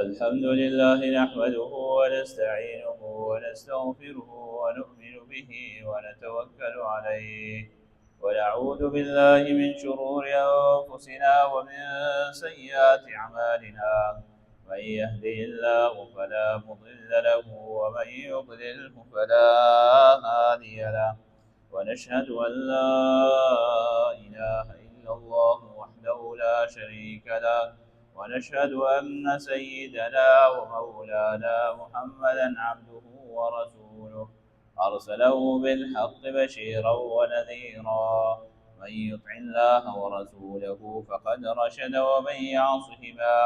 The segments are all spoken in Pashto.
الحمد لله نحمده ونستعينه ونستغفره ونؤمن به ونتوكل عليه ونعوذ بالله من شرور أنفسنا ومن سيئات أعمالنا من يهده الله فلا مضل له ومن يضلله فلا هادي له ونشهد أن لا إله إلا الله وحده لا شريك له ونشهد أن سيدنا ومولانا محمدا عبده ورسوله أرسله بالحق بشيرا ونذيرا من يطع الله ورسوله فقد رشد ومن يعصهما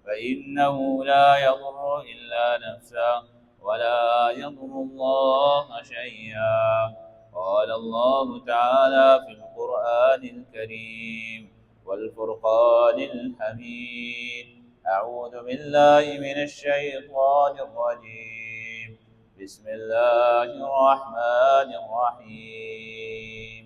فإنه لا يضر إلا نفسه ولا يضر الله شيئا. قال الله تعالى في القرآن الكريم والفرقان الحميد: أعوذ بالله من الشيطان الرجيم. بسم الله الرحمن الرحيم.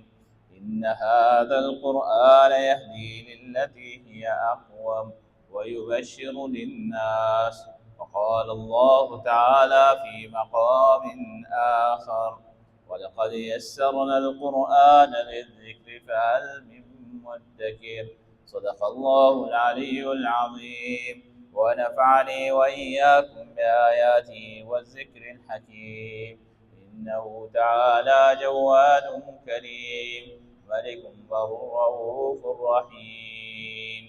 إن هذا القرآن يهدي للتي هي أقوم ويبشر للناس. وقال الله تعالى في مقام آخر: ولقد يسرنا القرآن للذكر فهل من مدكر. صدق الله العلي العظيم، ونفعني وإياكم بآياته والذكر الحكيم. إنه تعالى جواد كريم ملك بر رؤوف رحيم.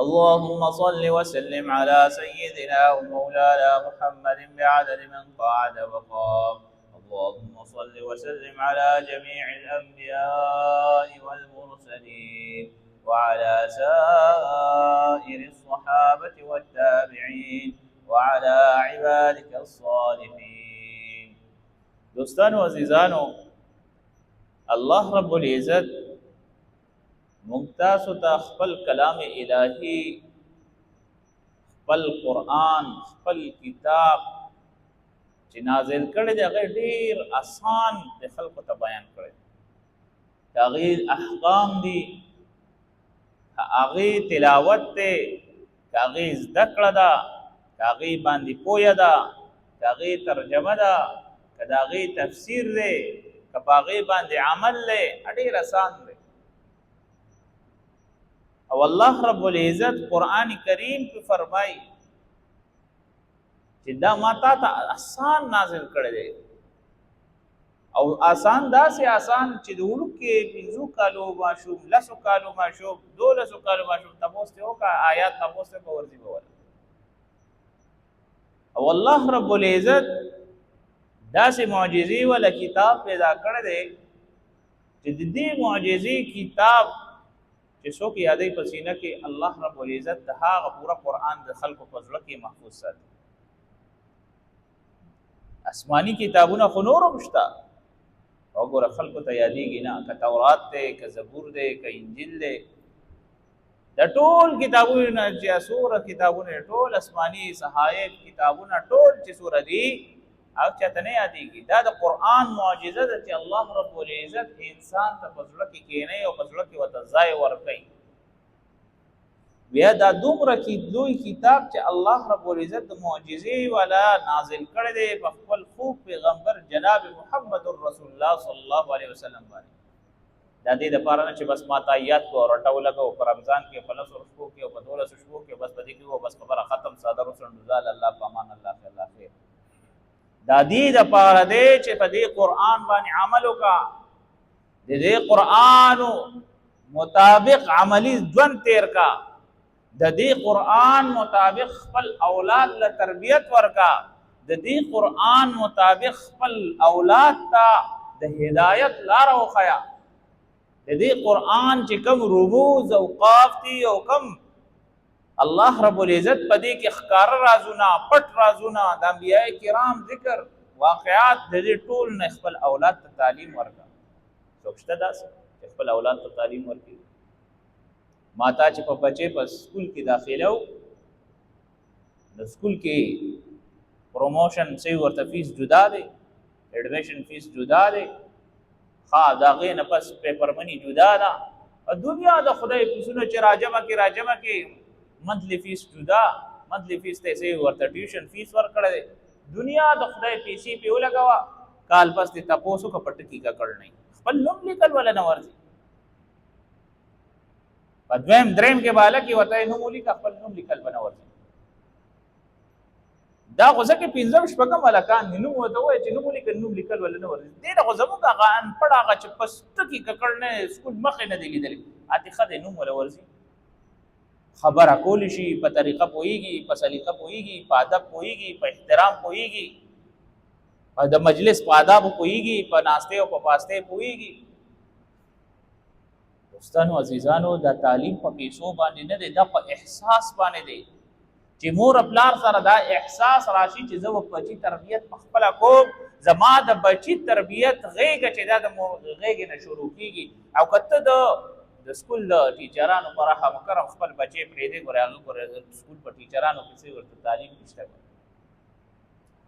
اللهم صل وسلم على سيدنا ومولانا محمد بعدد من قعد وقام. اللهم صل وسلم على جميع الأنبياء والمرسلين وعلى سائر الصحابة والتابعين وعلى عبادك الصالحين. دوستانو عزیزانو، الله رب العزت ممتازو تا خپل کلام الہی، خپل قرآن، خپل کتاب چې نازل کړی دی هغه ډیر آسان د خلکو ته بیان کړی. هغې احکام دي، هغې تلاوت دی، هغې زده کړه ده، هغې باندې پوهه ده، هغې ترجمه ده، که د هغې تفسیر دی، که په هغې باندې عمل دی، ډیر آسان دی. او الله رب العزت قرآن کریم کې فرمایي چې دا ما تا ته آسان نازل کړی دی. او آسان داسې آسان چې د وړوکې 5 کالو ماشوم، 10 کالو ماشوم، 12 کالو ماشوم تپوس ته وکړه، آیات تپوس ته به ورځي به وله. او الله رب العزت داسې معجزې والا کتاب پیدا کړی دی چې د دې معجزې کتاب چې څوک یادوي په سینه کې، الله رب العزت د هغه پوره قرآن د خلکو په زړه کې محفوظ ساتي. آسماني کتابونه خو نور هم شته، وګوره خلکو ته یادېږي نه، که تورات دی، که زبور دی، که انجیل دی، د ټول کتابونه چې څومره کتابونه ټول آسماني صحائف کتابونه ټول چې څومره دي او چاته نه یادېږي. دا د قرآن معجزه ده چې الله رب العزت انسان ته په زړه کې کینوي او په زړه کې ورته ځای ورکوي. بیا دا دومره لوی کتاب چې الله رب العزت د معجزې والا نازل کړی دی په خپل خوب پیغمبر جناب محمد رسول الله صلی الله علیه وسلم باندې. دا دې دپاره نه چې بس ما ته آیات کو رټه ولګو په رمضان کې په 10 شپو کې او په 12 شپو کې بس په دې کې بس خبره ختم، ساده رسول الله په امان الله الله خیر. دا دې دپاره دی چې په دې قرآن باندې عمل وکړه، د دې قرآن مطابق عملی ژوند تیر کا، د دې قرآن مطابق خپل اولاد له تربیت ورکا، د دې قرآن مطابق خپل اولاد ته د هدایت لار وښیا. د دې قرآن چې کوم رموز او قاف دي او کوم الله رب العزت په دې کې ښکاره رازونه، پټ رازونه، د انبیاء کرام ذکر واقعات، د دې ټول نه خپل اولاد ته تعلیم ورکا. څوک شته داسې چې خپل اولاد ته تعلیم ورکړي؟ ماتا چې په بچې په سکول کې داخله و، د سکول کې پروموشن صحیح ورته فیس جدا دی، ایڈمیشن فیس جدا دی، ها دا غې نه پس پیپر منی جدا ده. دنیا د خدای پیسونه چې راجمه کې منثلی فیس جدا، منثلی فیس ته سي ورته ټیوشن فیس ورکړی دی. دنیا د خدای پیسې په ولګوا، کال پس د تاسو کا پټکی کا کړ نه خپل نوم لیکل ولا نه ورځي. په دویم دریم کې بالا کې وته نوم لیکل، خپل نوم لیکل بنه ورځي. دا غوځه کې پنځم شپږم ملکان نوم وته وای چې نوم لیکل ولا نه ورځي. دې دا غوځه موږ هغه ان پړه هغه چې پستکی کا کړ نه سکول مخې نه دی لیدل، اته خدای نوم ولا ورځي. خبره کول شي، په طریقه پويږي، په سلیقه پويږي، په ادب پويږي، په احترام پويږي، په د مجلس په آداب پويږي، په ناشته او په پاسته پويږي. دوستانو عزیزانو، دا تعلیم په پیسو باندې نه دی، دا په احساس باندې دی چې مور خپل سره دا احساس راشي چې زه په بچی تربیت خپل کوم، زما د بچی تربیت غیږه چې دا د غیږه نه شروع کیږي. او کته د سکول ټیچرانو پر رحم کرم خپل بچی پرې دی ګورې هغه ګورې سکول په ټیچرانو کې ورته تعلیم نشته،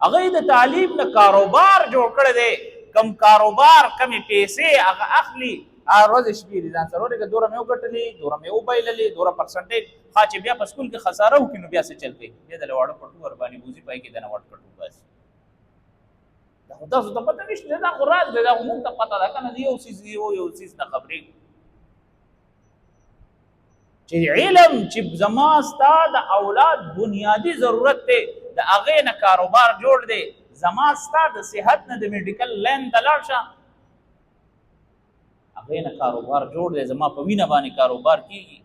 هغه د تعلیم نه کاروبار جوړ کړی دی. کم کاروبار کمې پیسې هغه اخلي، روز شپې ځان سره ورګه دوره مې وګټلې، دوره مې وبایللې، دوره پرسنټیج خا چې بیا په سکول کې خساره وکړي نو بیا څه چل کوي، بیا د لواړه پټو ور باندې بوزي پای کې د نه وټ پټو بس. دا خو تاسو ته پته نشته، دا خو راز دی، دا موږ ته پته ده کنه. یو څیز نه خبرې چې علم چې زما ستا د اولاد بنیادی ضرورت دی، د هغې نه کاروبار جوړ دی. زما ستا د صحت نه د میډیکل لین ته لاړ شه، هغې نه کاروبار جوړ دی. زما په وینه باندې کاروبار کیږي،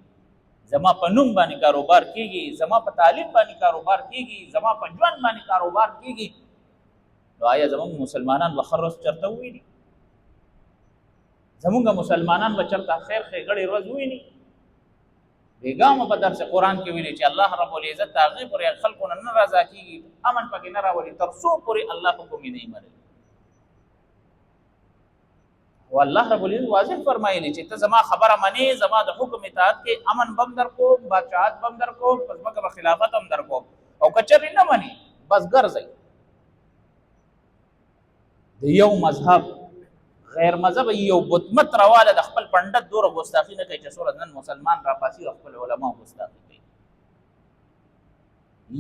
زما په نوم باندې کاروبار کیږي، زما په تعلیم باندې کاروبار کیږي، زما په ژوند باندې کاروبار کیږي. نو آیا زموږ مسلمانان به خر ورځ چېرته وویني؟ زموږ مسلمانان به چېرته خیر ښېګړې ورځ وویني؟ بیګامه په درس قرآن کې ویلي چې الله رب العزت د هغې پورې خلکو نه نه رضا کېږي، امن پکې نه راولي تر څو پورې الله حکم یې نه مني. او الله رب العزت واضح فرمایلی چې ته زما خبره منې، زما د حکم اطاعت کې امن بم در کوم، بادشاهت بم در کوم، په ځمکه به خلافت هم در کوم. او که چېرې نه منې بس ګرځئ د یو مذهب غیر مذهب یو بتمت راواله د خپل پنډت دوره ګستاخي نه کوي چې څومره نن مسلمان راپاسي او خپل علماو ګستاخي کوي.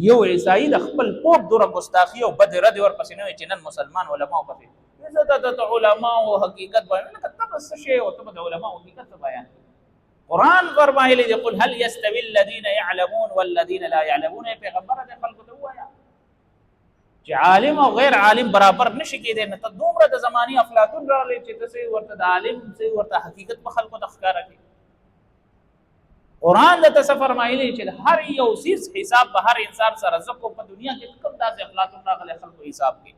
یو عیسائی د خپل پوپ دوره ګستاخي او بد رد ورپسې نه وي چې نن مسلمان علماو پسې زه د علماو حقیقت بیان نه کوم. ته بس شی او ته د علماو حقیقت بیان. قرآن فرمایلی دی قل هل یستوی الذین یعلمون والذین لا یعلمون. پیغمبر د خلکو ته ووایه چې عالم او غیر عالم برابر نشي کېدی. نه ته دومره د زماني افلاطون راغلی چې ته صحیح ورته د عالم صحیح ورته حقیقت په خلکو ته ښکاره کړي. قرآن درته څه فرمایلی چې هر یو څیز حساب به هر انسان سره زه کوم. په دنیا کې کوم داسې افلاطون راغلی خلکو حساب کوي.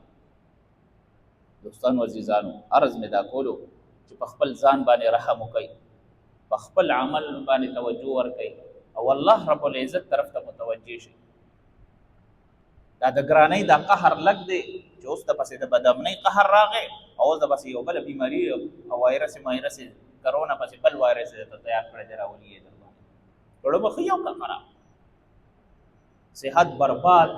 دوستانو عزیزانو، عرض مې دا کولو چې په خپل ځان باندې رحم وکړئ، په خپل عمل باندې توجه ورکړئ او الله رب العزت طرف ته متوجه شئ. دا د ګرانۍ دا قهر لږ دی چې اوس د پسې د بدامنۍ قهر راغی او اوس د پسې یو بله بیماري او وایرس کرونا پسې بل وایرس درته تیار کړی دی راولي یې در باندې. کړو به ښه یو که خراب، صحت برباد،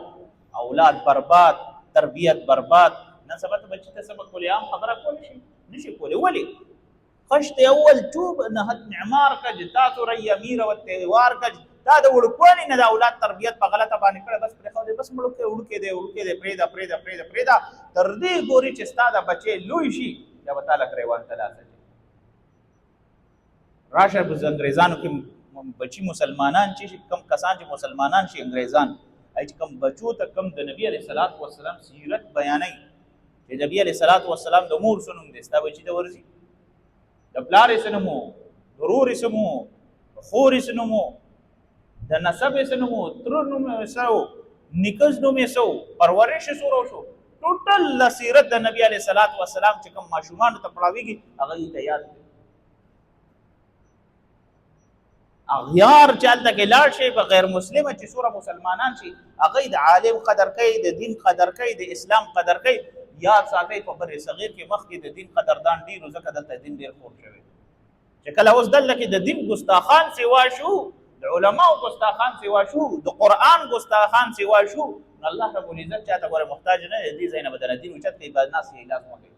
اولاد برباد، تربیت برباد. نن سبا ته بچي ته سبق کولی عام خبره کولی شي نشي کولی. ولې؟ خشت اول چوب نهت معمار کج تاسو ری امیر و تهوار کج. دا د وړوکوالي نه د اولاد تربیت په غلطه باندې کړه، بس پرېښودې، بس وړوکی دی پرېږده تر دې پورې چې ستا د بچې لوی شي بیا به تا له ګریوان ته لاس اچوي. راشه انګریزانو کې بچي مسلمانان چې کم کسان چې مسلمانان شي انګریزان چې کم بچو ته کم د نبي علیه الصلاۃ والسلام سیرت بیانوي چې نبي علیه الصلاۃ والسلام د مور څه نوم دی، ستا بچي ته ورځي د پلار یې څه نوم و، د ورور یې څه نوم و، د خور یې څه نوم و، د نسب یې څه نوم و، تره نوم یې څه و، نیکز نوم یې څه و، پرورش یې څومره وشو. ټوټل سیرت د نبي علیه الصلاۃ والسلام چې کوم ماشومانو ته پړاویږي هغه یې ته یاد کړي. اغیار چې هلته کې لاړ شي په غیر مسلمه چې څومره مسلمانان شي هغه د عالم قدر کوي، د دین قدر کوي، د اسلام قدر کوي. یاد ساتئ په بر صغیر کې مخکې د دین قدردان ډېر و، ځکه دلته دین ډېر خور شوی. چې کله اوس دلته کې د دین ګستاخان سوا شو، د علماو ګستاخان سوا شو، د قرآن ګستاخان سوا شو، نو الله رب العزت چاته ګوره محتاج نه دی. دې ځای نه به دله دین اوچت کوي، بعد ناس یې لاس مه کوي.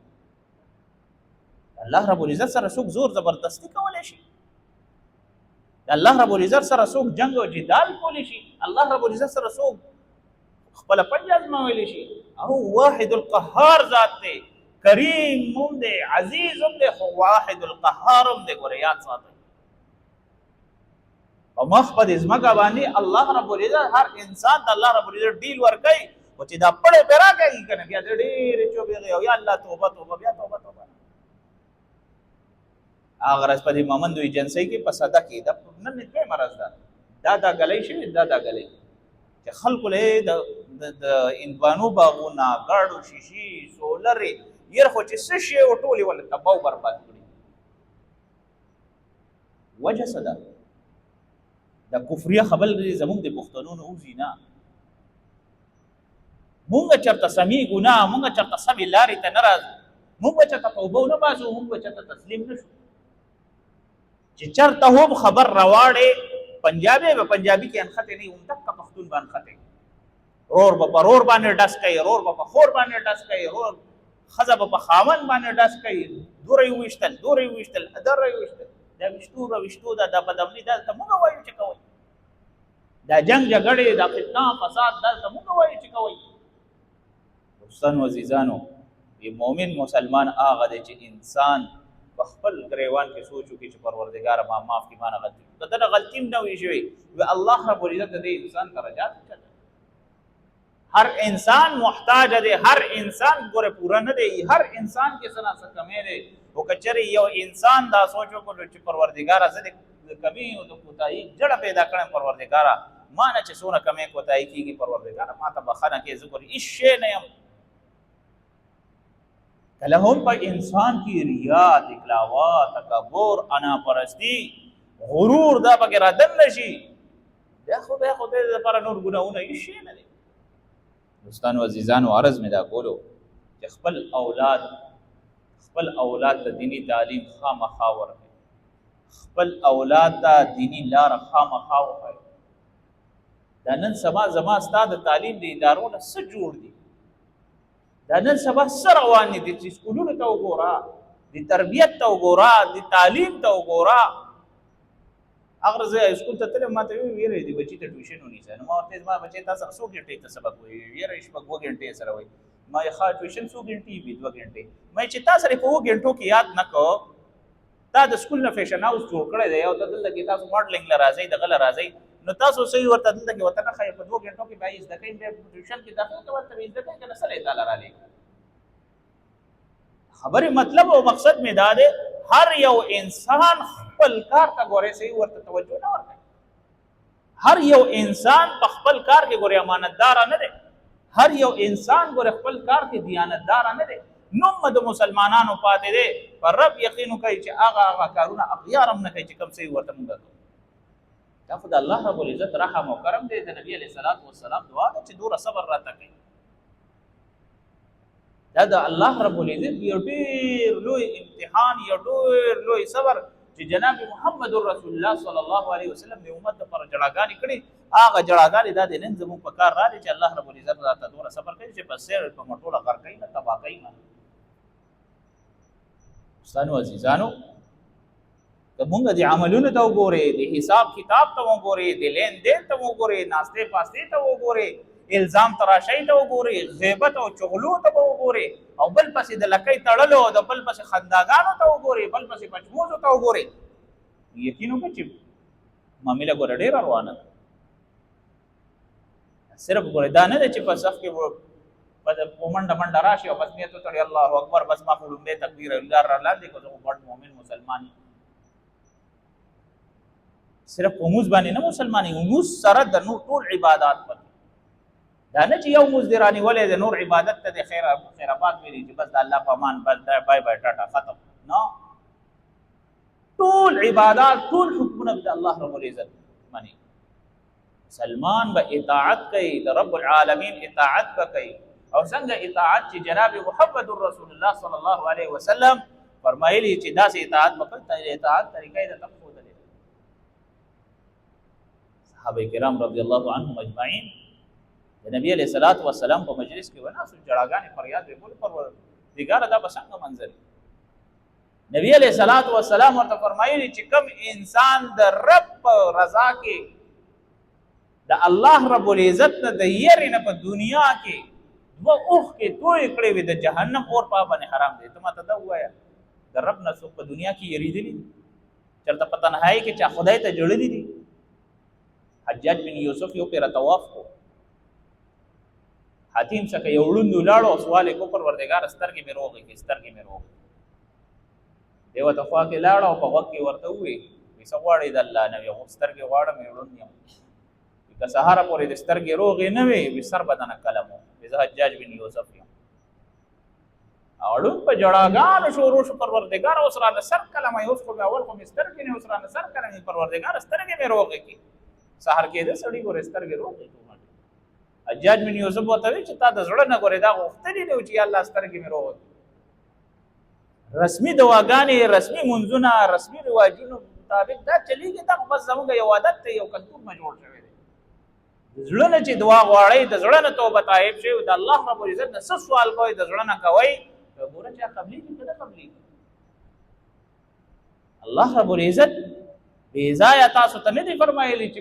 الله رب العزت سره څوک زور زبردستي کولی شي؟ الله رب العزت سره څوک جنگ او جدال کولی شي؟ الله رب العزت سره څوک خپل پنځه ازمویلی شي؟ او واحد القهار ذات دی، کریم هم دی، عزیز هم دی، خو واحد القهار هم دی. ګوره یاد ساتئ، په مخ په دې ځمکه باندې الله رب العزت هر انسان ته الله رب العزت ډیل ورکوي، خو چې دا پړې پې راکوي که نه بیا د ډېرې چوبېږي او یا الله توبه توبه بیا توبه توبه. هغه ورځ په دې مومندو ایجنسۍ کې په صده کې د نن دویمه ورځ ده، دا ګلی شوي، دا ګلی چې خلکو له د هندوانو باغونه، ګاډو شیشې، سولرې، یره خو چې څه شی و ټولې ولې تباه او برباد کړي. وجه څه ده؟ د کفریه خبرې زموږ د پښتنو نه وځي نه. مونږ چېرته سمې ګناه، مونږ چېرته سمې لارې ته نه راځو، مونږ به چېرته توبه ونه باسو، مونږ به چېرته تسلیم نه شو. چې چېرته هم خبر راواړې پنجابی به پنجابي کې انخطې نه وي، همدغه پښتون به انخطې. رور به په رور باندې ډس کوي، رور به په خور باندې ډس کوي، رور ښځه به په خاوند باندې ډس کوي، دوره یې وویشتل، دوره یې وویشتل، دره یې وویشتل. دا ویشتو راویشتو ده، دا بدامني دلته مونږ وایو چې کوئ. دا جنګ جګړې، دا فتنه فساد دلته مونږ وایو چې کوئ. دوستانو عزیزانو، یو مؤمن مسلمان هغه دی چې انسان په خپل ګریوان کې سوچ وکړي چې پروردګاره ما معاف کړي، ما نه غلطي که دنه غلطي هم نه وي شوې، الله رب العزت د دې انسان درجات اوچت. هر انسان محتاج دی، هر انسان ګوره پوره نه دی، هر انسان کې څه نه څه کمی دی. خو که چېرې یو انسان دا سوچ وکړو چې پروردګاره زه د کمي او د کوتاهي جړه پیدا کړم، پروردګاره ما نه چې څونه کمی کوتاهي کېږي، پروردګاره ما ته بښنه کړې، زه ګورې هېڅ شی نه یم. کله هم په انسان کې ریا، دکلاوا، تکبر، انا پرستی، غرور دا پکې رادننه شي، بیا خو د دې لپاره نور ګناهونه هېڅ شی نه دی. دوستانو عزیزانو، عرض مې دا کولو چې خپل اولاد ته دیني تعلیم خامخا ورکړئ، خپل اولاد ته دیني لاره خامخا وښایئ. دا نن سبا زما ستا د تعلیم د ادارو نه څه جوړ دي، دا نن سبا څه روان دي، چې سکولونو ته وګوره، د تربیت ته وګوره، د تعلیم ته وګوره. هغه ورځ زه سکول ته تلم، ما ته ویل یاره دې بچي ته ټیوشن ونیسه. نو ما ورته ویل زما بچی تا سره څو ګنټې ته سبق وایي؟ یاره شپږ 2 ګنټې سره وایي. ما یې ښه ټیوشن څو ګنټې وي؟ 2 ګنټې. ما چې تا سره په 2 ګنټو کې یاد نه کو، تا د سکول نه فیشن هاوس جوړ کړی دی او ته دلته کې تاسو ماډلینګ له راځئ، دغه له راځئ، نو تاسو صحیح ورته دلته کې ورته نه ښایي، په 2 ګنټو کې به یې زده کوئ، بیا ټیوشن کې داخل کوه، ورته به یې زده کوئ که نه څه تعالی رالیږي. خبرې مطلب او مقصد مې دا دی، هر یو انسان خپل کار ته ګورې صحیح ورته توجه نه ورکوي. هر یو انسان په خپل کار کې ګورې امانتدار نه دی، هر یو انسان ګورې خپل کار کې دیانتدار نه دی. نوم د مسلمانانو پاتې دی، پر رب یقین وکړئ چې هغه کارونه اغیار هم نه کوي چې کوم صحیح ورته مونږ کوو. دا خو د الله رب العزت رحم او کرم دی، د نبي علیه الصلاة والسلام دعا ده چې دوره صبر راته کوي. دا د الله رب العزت یو ډېر لوی امتحان، یو ډېر لوی صبر چې جناب محمد رسول الله صلی الله علیه وسلم د امت لپاره جړاګانې کړي. هغه جړاګانې دا د نن زموږ په کار راغلي چې الله رب العزت راته دومره صبر کوي چې په سیر په مټوله غر کوي نه تباه کوي نه. دوستانو عزیزانو، که مونږ د عملونو ته وګورئ، د حساب کتاب ته وګورئ، د لین دین ته وګورئ، ناستې پاستې ته وګورئ، الزام تراشۍ ته وګورئ، غیبت او چغلو ته به وګورئ، او بل پسې د لکۍ تړلو، د بل پسې خنداګانو ته وګورئ، بل پسې پچموزو ته وګورئ، یقین وکړئ چې معامله ګوره ډېره روانه ده. صرف ګوره دا نه ده چې په صف کې په منډه منډه راشي او بس نیت وتړي الله اکبر، بس ما خو لومړی تکبیر الله را لاندې کړو، زه خو غټ مؤمن مسلمان یم. صرف په مونځ باندې نه مسلمان یم، مونځ سره د نور ټول عبادات پکې. دا نه چې یو مونځ دې رانیولی د نور عبادت ته د خیر آباد ویلي چې بس د الله په امان، بس بای بای ټاټا ختم. نه، ټول عبادات، ټول حکمونه د الله رب العزت مني. مسلمان به اطاعت کوي، د رب العالمین اطاعت به کوي. او څنګه اطاعت چې جناب محمد رسول الله صلی الله علیه وسلم فرمایلی چې داسې اطاعت وکړئ، اطاعت طریقه یې درته ښودلې. صحابه کرام رضی الله عنهم اجمعین د نبی علیه الصلاة والسلام په مجلس کې وناسو، جړاګانې فریاد یې کول، پروردګاره دا به څنګه منظر وي؟ نبی علیه الصلاة والسلام ورته فرمایلی چې کوم انسان د رب په رضا کې د الله رب العزت نه د یری نه په دنیا کې دوه اوخ کې توی کړې وي د جهنم اور په باندې حرام دي. ته ماته دا ووایه د رب نه څوک په دنیا کې یریدلی دي؟ چېرته په تنهایي کې چا خدای ته جړلي دي؟ حجاج بن یوسف یو پیره طواف کو، حاتم څخه یو ړوند ولاړو او سوال یې کو پروردګار سترګې مې روغې کړې، سترګې مې روغې. دی ورته خوا کې لاړ او په غوږ کې ورته ووایي وایي څه غواړې د الله نه؟ وایي سترګې غواړم یې ړوند یم. که سهاره پورې د سترګې روغې نه وي وایي سر بدنه کلم و. وایي زه حجاج بن یوسف یم. اړون په جړاګانو شروع شو پروردګار اوس رانه سر کلمه اوس خو اول خو مې سترګې نه اوس رانه سر کلمه پروردګار سترګې مې روغې کړې. سهار کېده سړي ګورې سترګې روغې کړې. حجاج بن یوسف ورته وایي چې تا د زړه نه ګورې دا غوښتلې دی چې یا الله سترګې مې روغې کړې. رسمي دواګانې، رسمي منځونه، رسمي رواجونو مطابق دا چلیږي. دا خو بس زموږ یو عادت دی، یو کلتور نه جوړ شوی دی. د زړه نه چې دعا غواړئ، د زړه نه توبه طایب شئ، د الله رب العزت نه څه سوال کوئ د زړه نه کوئ، ګوره چې قبلېږي که نه قبلېږي. الله رب العزت بې ځایه تاسو ته نه دي فرمایلي چې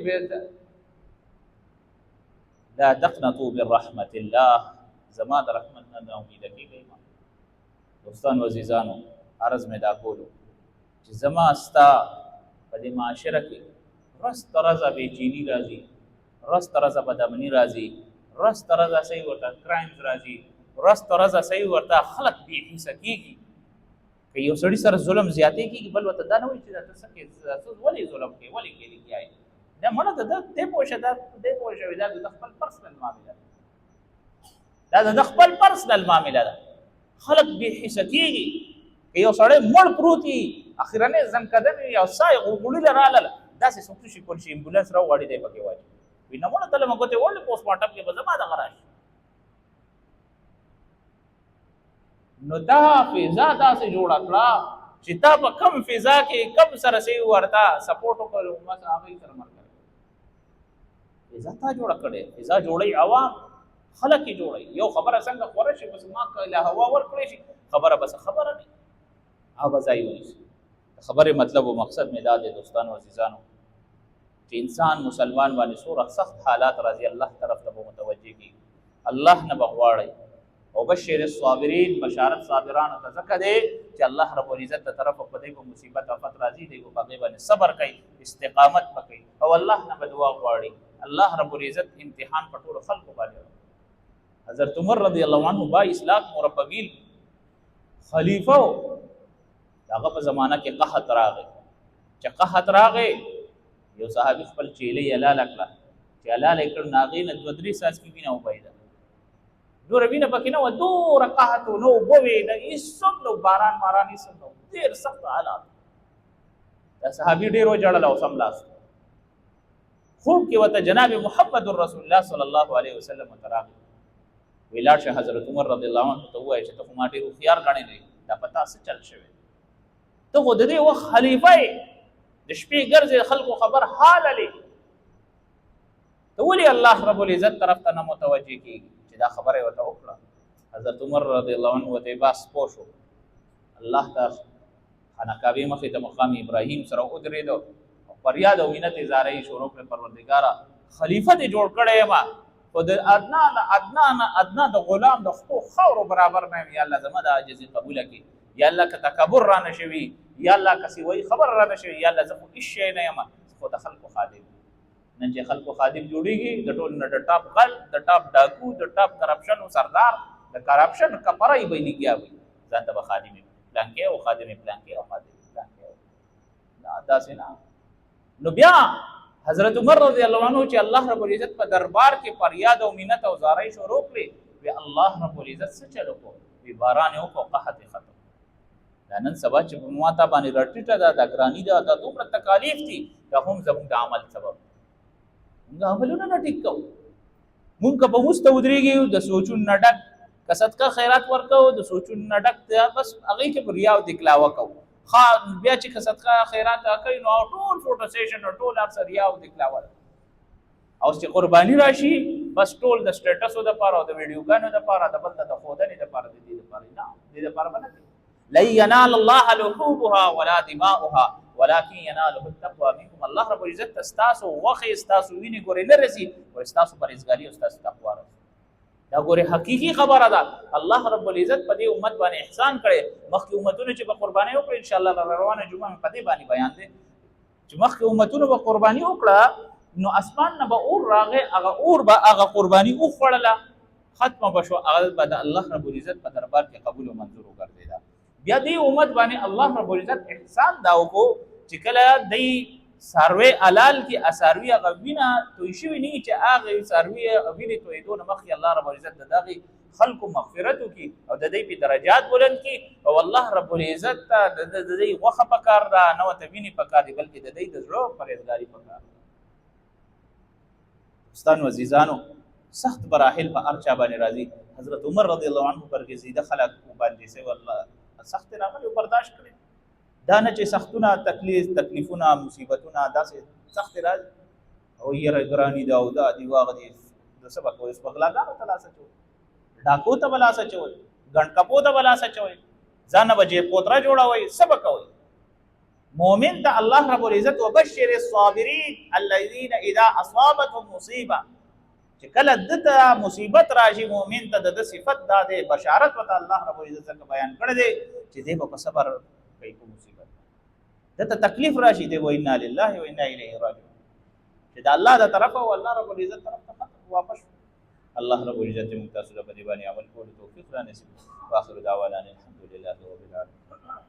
لا تقنطوا من رحمة الله، زما د رحمت نه ناامیده کېږئ. دوستانو عزیزانو، عرض مې دا کولو چې زما ستا په دې معاشره کې ورځ تر ورځه بېچیني راځي، ورځ تر ورځه بدامني راځي، ورځ تر ورځه صحیح ورته کرایمز راځي، ورځ تر ورځه صحیح ورته خلک بې حسه کېږي. که یو سړي سره ظلم زیاتې کېږي بل ورته دا نه وایي چې دا ته څه کوې، ولې ظلم کوې، ولې کېږي کېږي دا مړه د ده دې پوه شه، دا دې پوه شوې دا د خپل پرسنل معامله ده، دا د خپل پرسنل معامله ده. خلک بې حسه کېږي. که یو سړی مړ پروت وي، اخرنۍ زنکدن وي او ساه یې غوړغوړي راغله، داسې څوک شي کولی چې امبولانس راوغواړي دی پکې واچوي. وایي نه مړه تلمه ګوتې وړلې پوسټ مارټم کې به زما دغه راشي. نو دا فضا داسې جوړه کړه چې تا په کم فضا کې کم سره صحیح ورته سپورټ وکړو، بس هغوی سره ملګری. فضا تا جوړه کړې، فضا جوړوي عوام، خلک یې جوړوي. یو خبره څنګه خوره شي بس ما له هوا ورکړی شي، خبره بس خبره نه او به ځای ونیسي. د خبرې مطلب و مقصد مې دا دی دوستانو عزیزانو چې انسان مسلمان باندې څومره سخت حالات راځي الله طرف ته به متوجه کېږي. الله نه به غواړئ او بشر الصابرین، بشارت صابرانو ته ځکه دی چې الله رب العزت ته طرف په دې په مصیبت آفت راځي دی په هغې باندې صبر کوي، استقامت به کوي او الله نه به دعا غواړي. الله رب العزت امتحان په ټولو خلقو باندې. حضرت عمر رضی الله عنه 22 لاکھ مربعین خلیفه و. هغه په زمانه کې قحط راغی. چې قحط راغی یو صحابي خپل چیلې حلاله کړه، چې حلاله یې کړ نو هغې نه 2-3 څاڅکي وینه وبهېده. دوره وینه پکې نه وه، دوره قحط و، نه اوبه وې، نه هېڅ څوک نه، باران ماران هېڅ نه و، ډېر سخت حالات. دا صحابي ډېر وژړل او سملاست. خوب کې ورته جناب محمد رسول الله صلی الله علیه وسلم ورته راغی. وی لاړ شه حضرت عمر رضی الله عنه ته ووایه چې ته خو ما ډېر هوښیار ګڼې دا په تا څه چل شوی، ته خو د دې وخت خلیفه یې، د شپې ګرځې خلکو خبر حال لې، ته ولې الله رب العزت طرف ته نه متوجه کېږي؟ چې دا خبره یې ورته وکړه. حضرت عمر رضی الله عنه ورته بس پوه شو، الله ته خانه کعبې مخې ته مقام ابراهیم سره ودرېدو او فریاد او منت یې زاره یې شروع کړې، پروردګاره خلیفه دې جوړ کړی یم، خو د ادنا نه ادنا د غلام د خپلو خاورو برابر نه یم. یا الله زما د عاجزي قبوله کړي، یا الله که تکبر رانه شوي، یا الله که سوی خبر رانه شوي، یا الله زه خو هېڅ شی نه یم، خو د خلکو خادم. نن چې خلکو خادم جوړېږي د ټول نه د ټاپ غل، د ټاپ ډاکو، د ټاپ کرپشن و سردار، د کرپشن کپره یې به لګیا وي، ځان ته به خادم پلانکې او خادم پلانکې او خادم پلانکې. داسې نه. نو بیا حضرت عمر رضی الله عنه چې الله رب العزت په دربار کې فریاد او منت او زارۍ شروع کړې، وی الله رب العزت څه چل وکړو؟ وی باران یې وکړو، قحط یې ختم. دا نن سبا چې په ما تا باندې راټیټه ده، دا ګراني ده، دا دومره تکالیف دي، دا هم زموږ د عمل سبب. موږ عملونه نه ټیک کوو. موږ که په موږ ته ودرېږي د سوچونو نه ډک، که صدقه خیرات ورکوو د سوچونو نه ډک، بس هغې کې به ریا او دکلاوه کوو. بیا چې که صدقه خیرات کوي نو ټول فوټو سیشن او ټول هر څه ریا او دکلاوه ده. او چې قرباني راشي بس ټول د سټیټسو دپاره او د ویډیوګانو دپاره، د بل د ښودنې دپاره، د دې دپاره نه، دې دپاره به نه کوي. لن ینال الله لحومها ولا دماؤها، ولكن يناله التقوى منكم. الله رب العزت استاسو وخه استاسو ویني ګورې نه رسی او استاسو پرهیزګاری او استاسو تقوا رسی. دا ګوره حقيقي خبره ده. الله رب العزت په دې امت باندې احسان کړي. مخکې امتونو چې په قرباني وکړي ان شاء الله روانه جمعه په دې باندې بیان دي چې مخکې امتونو په قرباني وکړه نو اسمان نه به اور راغې، هغه اور به هغه قرباني وخوړله، ختمه بشو، هغه به د الله رب العزت په دربار کې قبول او منظور وګرځېده. بیا دې امت باندې الله رب العزت احسان دا وکړو چې کله دې ساروی حلال کې اساروی هغه وینه توی شوي نه چې هغه ساروی وینې تویدو نه مخکې الله رب العزت د دغې خلکو مغفرت وکړي او د دې په درجات بلند کړي او الله رب العزت ته د دې غوښه پکار ده، نه ورته وینې پکار دي، بلکې د دې د زړه پرهیزګاري پکار ده. دوستانو عزیزانو، سخت براحل په هر چا باندې راځي. حضرت عمر رضی الله عنه برګزیده خلک باندې سي والله سخت راغلی برداشت کړي. دا نه چې سختونه تکلیفونه مصیبتونه داسې سخت راځي او یې ګرانی دا او دا دی واغ دي د سبق او اسبغلاګانو تلاسه چول، ډاکو ته بلاسه چول، ګڼکپو ته بلاسه چول، ځان بجې پوتره جوړوي، سبق کوي. مؤمن ته الله رب العزت وبشر الصابرین الذين اذا اصابتهم مصیبه، چې کله دته مصیبت راشي مؤمن ته د صفت دا ده بشارت وته الله رب العزت څخه بیان کړی دی چې دې په صبر کوي په مصیبت دته تکلیف راشي دی و انا لله و انا الیه راجعون، چې دا الله د طرفه او الله رب العزت طرف ته واپس. الله رب العزت موږ تاسو ته په دې باندې عمل کولو توفیق را نصیب. واخر دعوانا الحمد لله رب العالمین.